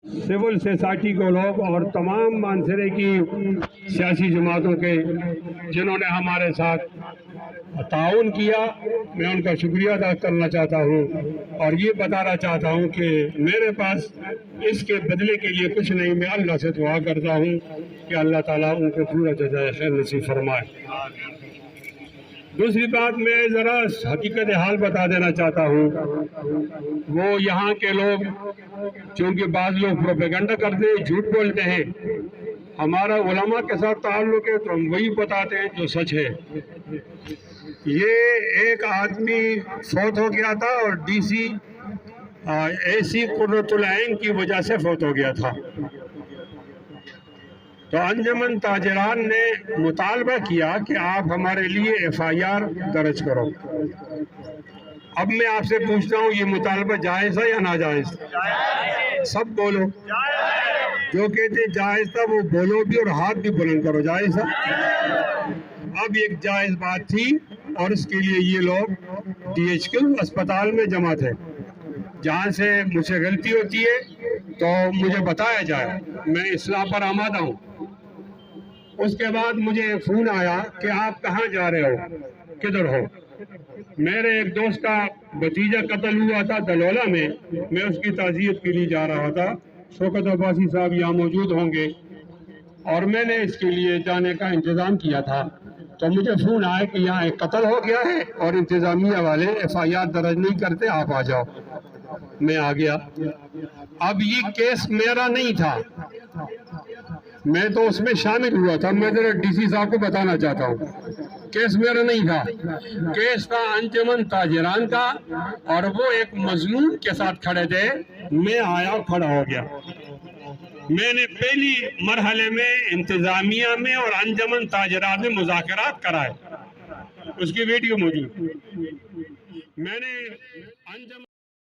Civil society को लोग और तमाम मानसरे की सियासी जमातों के जिन्होंने हमारे साथ ताउन किया, मैं उनका शुक्रिया अदा करना चाहता हूँ और ये बताना चाहता हूँ कि मेरे पास इसके बदले के लिए कुछ नहीं। मैं अल्लाह से दुआ करता हूँ कि अल्लाह ताला उनको पूरा जज़ाए खैर नसीब फरमाए। दूसरी बात, मैं ज़रा हकीकत हाल बता देना चाहता हूँ। वो यहाँ के लोग, चूँकि बाज़ लोग प्रोपेगेंडा करते हैं, झूठ बोलते हैं, हमारा उलमा के साथ ताल्लुक़ है तो हम वही बताते हैं जो सच है। ये एक आदमी फौत हो गया था और डीसी एसी कुर्रतुल ऐन की वजह से फौत हो गया था, तो अंजुमन ताजरान ने मुतालबा किया कि आप हमारे लिए FIR दर्ज करो। अब मैं आपसे पूछता हूँ, ये मुतालबा जायज़ है या नाजायज़? सब बोलो। जो कहते जायज़ था वो बोलो भी और हाथ भी बुलंद करो। जायज़ है? अब एक जायज़ बात थी और इसके लिए ये लोग DHQ अस्पताल में जमा थे। जहाँ से मुझसे गलती होती है तो मुझे बताया जाए, मैं इस्लाह पर आमादा हूँ। उसके बाद मुझे एक फ़ोन आया कि आप कहाँ जा रहे हो, किधर हो? मेरे एक दोस्त का भतीजा कत्ल हुआ था दलोला में, मैं उसकी ताज़ियत के लिए जा रहा था। शौकत अब्बासी साहब यहाँ मौजूद होंगे और मैंने इसके लिए जाने का इंतज़ाम किया था, तो मुझे फ़ोन आया कि यहाँ एक कत्ल हो गया है और इंतज़ामिया वाले FIR दर्ज नहीं करते, आप आ जाओ। मैं आ गया। अब ये केस मेरा नहीं था, मैं तो उसमें शामिल हुआ था। मैं जरा DC साहब को बताना चाहता हूँ, केस मेरा नहीं था, केस था अंजुमन ताजरान का और वो एक मजलूम के साथ खड़े थे। मैं आया और खड़ा हो गया। मैंने पहली मरहले में इंतजामिया में और अंजुमन ताजरान में मुज़ाकरात कराए, उसकी वीडियो मौजूद। मैंने अंजुमन